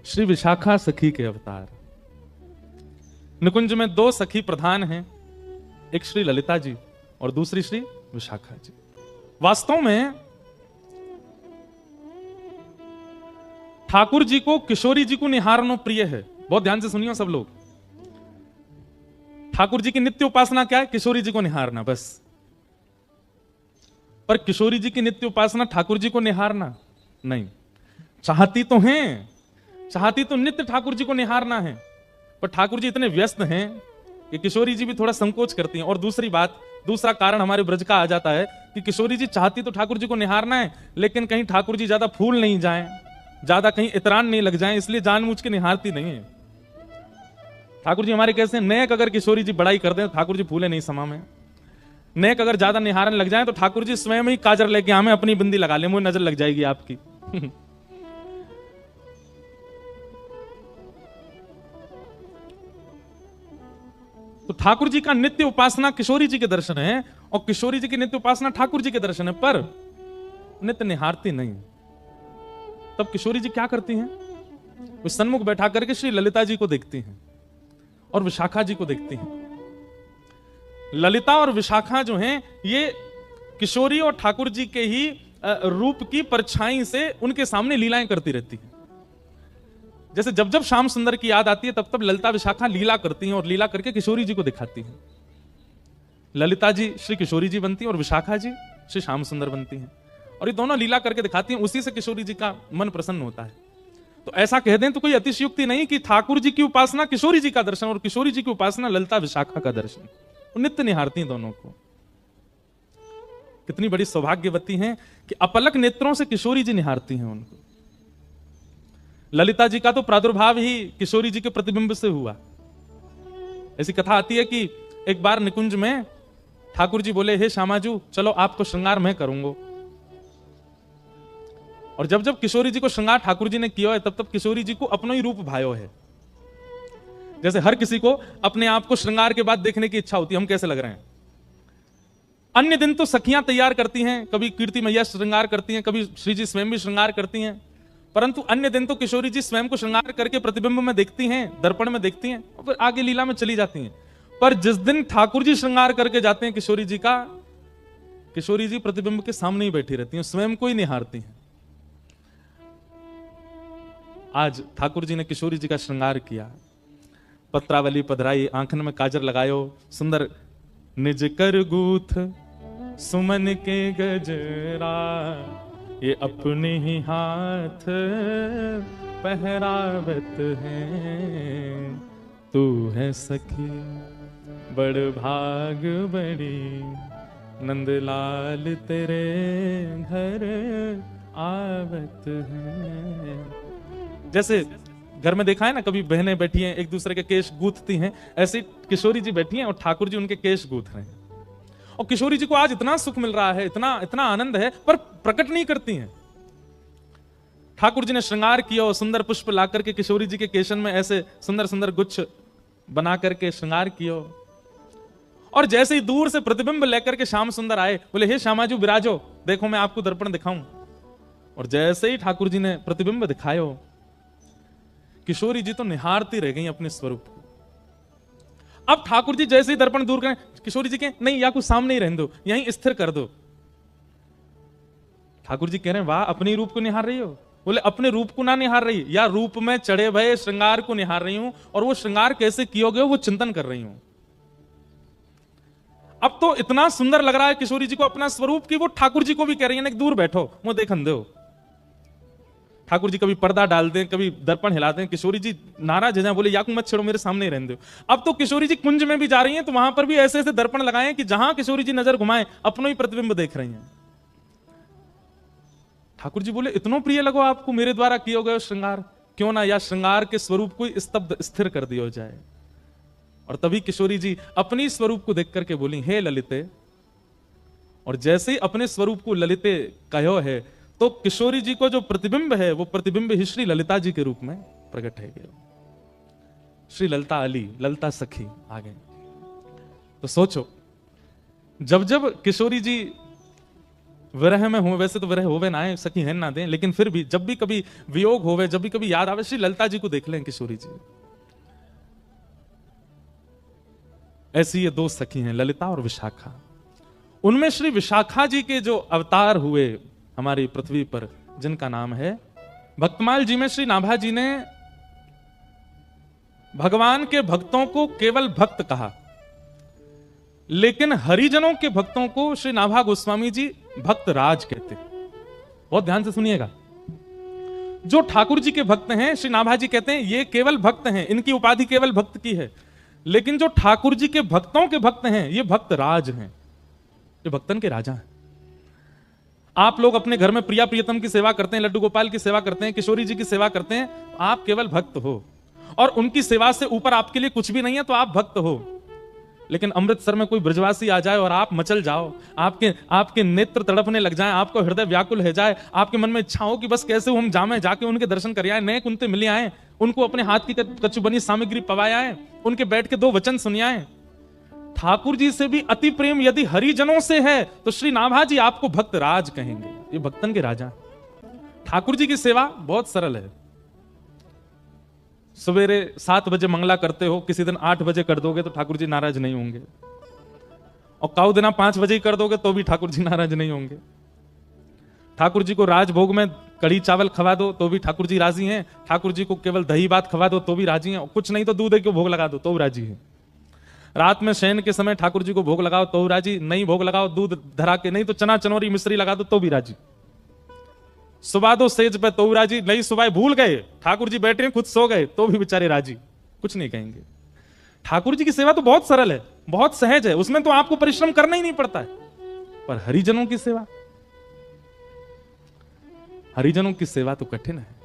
श्री विशाखा सखी के अवतार। निकुंज में दो सखी प्रधान हैं, एक श्री ललिता जी और दूसरी श्री विशाखा जी। वास्तव में ठाकुर जी को किशोरी जी को निहारना प्रिय है। बहुत ध्यान से सुनियो सब लोग। ठाकुर जी की नित्य उपासना क्या है? किशोरी जी को निहारना, बस। पर किशोरी जी की नित्य उपासना ठाकुर जी को निहारना नहीं। चाहती तो हैं, चाहती तो नित्य ठाकुर जी को निहारना है, पर ठाकुर जी इतने व्यस्त हैं कि किशोरी जी भी थोड़ा संकोच करती हैं। और दूसरी बात, दूसरा कारण हमारे ब्रज का आ जाता है कि किशोरी जी चाहती तो ठाकुर जी को निहारना है, लेकिन कहीं ठाकुर जी ज्यादा फूल नहीं जाएं, ज्यादा कहीं इतरान नहीं लग जाएं, इसलिए जानबूझ के निहारती नहीं है। ठाकुर जी हमारे कैसे, नेक अगर किशोरी जी बड़ाई कर दें तो ठाकुर जी फूले नहीं समा में। नेक अगर ज्यादा निहारने लग जाए तो ठाकुर जी स्वयं ही काजर लेके हमें अपनी बिंदी लगा ले, मुझे नजर लग जाएगी आपकी। तो ठाकुर जी का नित्य उपासना किशोरी जी के दर्शन है और किशोरी जी की नित्य उपासना ठाकुर जी के दर्शन है, पर नित्य निहारती नहीं। तब किशोरी जी क्या करती हैं? वे सन्मुख बैठा करके श्री ललिता जी को देखती हैं और विशाखा जी को देखती हैं। ललिता और विशाखा जो हैं, ये किशोरी और ठाकुर जी के ही रूप की परछाई से उनके सामने लीलाएं करती रहती हैं। जैसे जब जब श्याम सुंदर की याद आती है तब तब ललिता विशाखा लीला करती हैं और लीला करके किशोरी जी को दिखाती हैं। ललिता जी श्री किशोरी जी बनती हैं और विशाखा जी श्री श्याम सुंदर बनती हैं, और ये दोनों लीला करके दिखाती हैं। उसी से किशोरी जी का मन प्रसन्न होता है। तो ऐसा कह दें तो कोई अतिशयोक्ति नहीं कि ठाकुर जी की उपासना किशोरी जी का दर्शन और किशोरी जी की उपासना ललिता विशाखा का दर्शन। वो नित्य निहारती हैं दोनों को। कितनी बड़ी सौभाग्यवती हैं कि अपलक नेत्रों से किशोरी जी निहारती हैं उनको। ललिता जी का तो प्रादुर्भाव ही किशोरी जी के प्रतिबिंब से हुआ। ऐसी कथा आती है कि एक बार निकुंज में ठाकुर जी बोले, हे श्यामाजू चलो आपको श्रृंगार मैं करूंगा। और जब जब किशोरी जी को श्रृंगार ठाकुर जी ने किया है तब तब किशोरी जी को अपना ही रूप भायो है। जैसे हर किसी को अपने आप को श्रृंगार के बाद देखने की इच्छा होती है, हम कैसे लग रहे हैं। अन्य दिन तो सखियां तैयार करती हैं, कभी कीर्ति मैया श्रृंगार करती हैं, कभी श्री जी स्वयं भी श्रृंगार करती हैं, परंतु अन्य दिन तो किशोरी जी स्वयं को श्रृंगार करके प्रतिबिंब में देखती हैं, दर्पण में देखती हैं और फिर आगे लीला में चली जाती हैं। पर जिस दिन ठाकुर जी श्रृंगार करके जाते हैं किशोरी जी का, किशोरी जी प्रतिबिंब के सामने ही बैठी रहती हैं, स्वयं को ही निहारती हैं। आज ठाकुर जी ने किशोरी जी का श्रृंगार किया, पत्रावली पधराई, आंखन में काजर लगायो, सुंदर निज कर गूथ सुमन के गजरा, ये अपने ही हाथ पहरावत है। तू है सखी बड़ भाग बड़ी, नंदलाल तेरे घर आवत है। जैसे घर में देखा है ना, कभी बहनें बैठी हैं एक दूसरे के केश गूंथती हैं, ऐसे किशोरी जी बैठी हैं और ठाकुर जी उनके केश गूंथ रहे हैं। और किशोरी जी को आज इतना सुख मिल रहा है, इतना इतना आनंद है, पर प्रकट नहीं करती हैं। ठाकुर जी ने श्रृंगार किया और सुंदर पुष्प ला करके किशोरी जी के केशन में ऐसे सुंदर सुंदर गुच्छ बना करके श्रृंगार किया। और जैसे ही दूर से प्रतिबिंब लेकर के श्याम सुंदर आए, बोले हे श्यामाजू विराजो, देखो मैं आपको दर्पण दिखाऊं। और जैसे ही ठाकुर जी ने प्रतिबिंब दिखायो, किशोरी जी तो निहारती रह गई अपने स्वरूप को। अब ठाकुर जी जैसे ही दर्पण दूर करें, किशोरी जी के नहीं, या कुछ सामने ही रहने दो, यहीं स्थिर कर दो। ठाकुर जी कह रहे हैं वाह, अपने रूप को निहार रही हो। बोले अपने रूप को ना निहार रही, या रूप में चढ़े भये श्रृंगार को निहार रही हूं, और वो श्रृंगार कैसे कियोगे वो चिंतन कर रही हूं। अब तो इतना सुंदर लग रहा है किशोरी जी को अपना स्वरूप की वो ठाकुर जी को भी कह रही है दूर बैठो, मुंह देखन दो। ठाकुर जी कभी पर्दा डालते हैं, कभी दर्पण हिलाते हैं, किशोरी जी नाराज है, बोले याकू मत छेड़ो, मेरे सामने ही रहने दो। अब तो किशोरी जी कुंज में भी जा रही हैं तो वहां पर भी ऐसे ऐसे दर्पण लगाए कि जहां किशोरी जी नजर घुमाए अपनो ही प्रतिबिंब देख रही हैं। ठाकुर जी बोले इतना प्रिय लगो आपको मेरे द्वारा किया गया श्रृंगार, क्यों ना या श्रृंगार के स्वरूप को स्तब्ध स्थिर कर दिया जाए। और तभी किशोरी जी अपनी स्वरूप को देख करके बोली हे ललिते, और जैसे ही अपने स्वरूप को ललिते कहो है तो किशोरी जी को जो प्रतिबिंब है वो प्रतिबिंब ही श्री ललिता जी के रूप में प्रकट है गया। श्री ललिता अली, ललिता सखी आ गए। तो सोचो, जब जब किशोरी जी विरह में हो, वैसे तो विरह होवे ना आए, सखी है ना दें, लेकिन फिर भी जब भी कभी वियोग होवे, जब भी कभी याद आवे, श्री ललिता जी को देख लें, किशोरी जी। ऐसी ये दो सखी हैं, ललिता और विशाखा। उनमें श्री विशाखा जी के जो अवतार हुए हमारी पृथ्वी पर, जिनका नाम है भक्तमाल जी में श्री नाभा जी ने भगवान के भक्तों को केवल भक्त कहा, लेकिन हरिजनों के भक्तों को श्री नाभा गोस्वामी जी भक्त राज कहते। बहुत ध्यान से सुनिएगा। जो ठाकुर जी के भक्त हैं, श्री नाभा जी कहते हैं ये केवल भक्त हैं, इनकी उपाधि केवल भक्त की है। लेकिन जो ठाकुर जी के भक्तों के भक्त हैं, ये भक्त राज हैं, ये भक्तन के राजा हैं। आप लोग अपने घर में प्रिया प्रियतम की सेवा करते हैं, लड्डू गोपाल की सेवा करते हैं, किशोरी जी की सेवा करते हैं, तो आप केवल भक्त हो, और उनकी सेवा से ऊपर आपके लिए कुछ भी नहीं है, तो आप भक्त हो। लेकिन अमृतसर में कोई ब्रजवासी आ जाए और आप मचल जाओ, आपके नेत्र तड़पने लग जाएं, आपको हृदय व्याकुल हो जाए, आपके मन में इच्छा हो कि बस कैसे हम जामे, जाके उनके दर्शन कर आए, नए कुंते मिले आए, उनको अपने हाथ की कच्चू बनी सामग्री पवाए आए, उनके बैठ के दो वचन सुनियाए। ठाकुर जी से भी अति प्रेम यदि हरिजनों से है, तो श्री नाभा जी आपको भक्त राज कहेंगे, ये भक्तन के राजा। ठाकुर जी की सेवा बहुत सरल है। सवेरे 7 बजे मंगला करते हो, किसी दिन 8 बजे कर दोगे तो ठाकुर जी नाराज नहीं होंगे, और काऊ दिना 5 बजे ही कर दोगे तो भी ठाकुर जी नाराज नहीं होंगे। ठाकुर जी को राजभोग में कढ़ी चावल खवा दो तो भी ठाकुर जी राजी हैं, ठाकुर जी को केवल दही भात खवा दो तो भी राजी हैं, कुछ नहीं तो दूध के भोग लगा दो तो राजी हैं। रात में शयन के समय ठाकुर जी को भोग लगाओ तो राजी, नहीं भोग लगाओ दूध धरा के, नहीं तो चना चनौरी मिश्री लगा दो तो भी राजी। सुबह दो सेज पे तो राजी, नहीं सुबह भूल गए, ठाकुर जी बैठे हैं खुद सो गए तो भी बेचारे राजी, कुछ नहीं कहेंगे। ठाकुर जी की सेवा तो बहुत सरल है, बहुत सहज है, उसमें तो आपको परिश्रम करना ही नहीं पड़ता है। पर हरिजनों की सेवा, हरिजनों की सेवा तो कठिन है।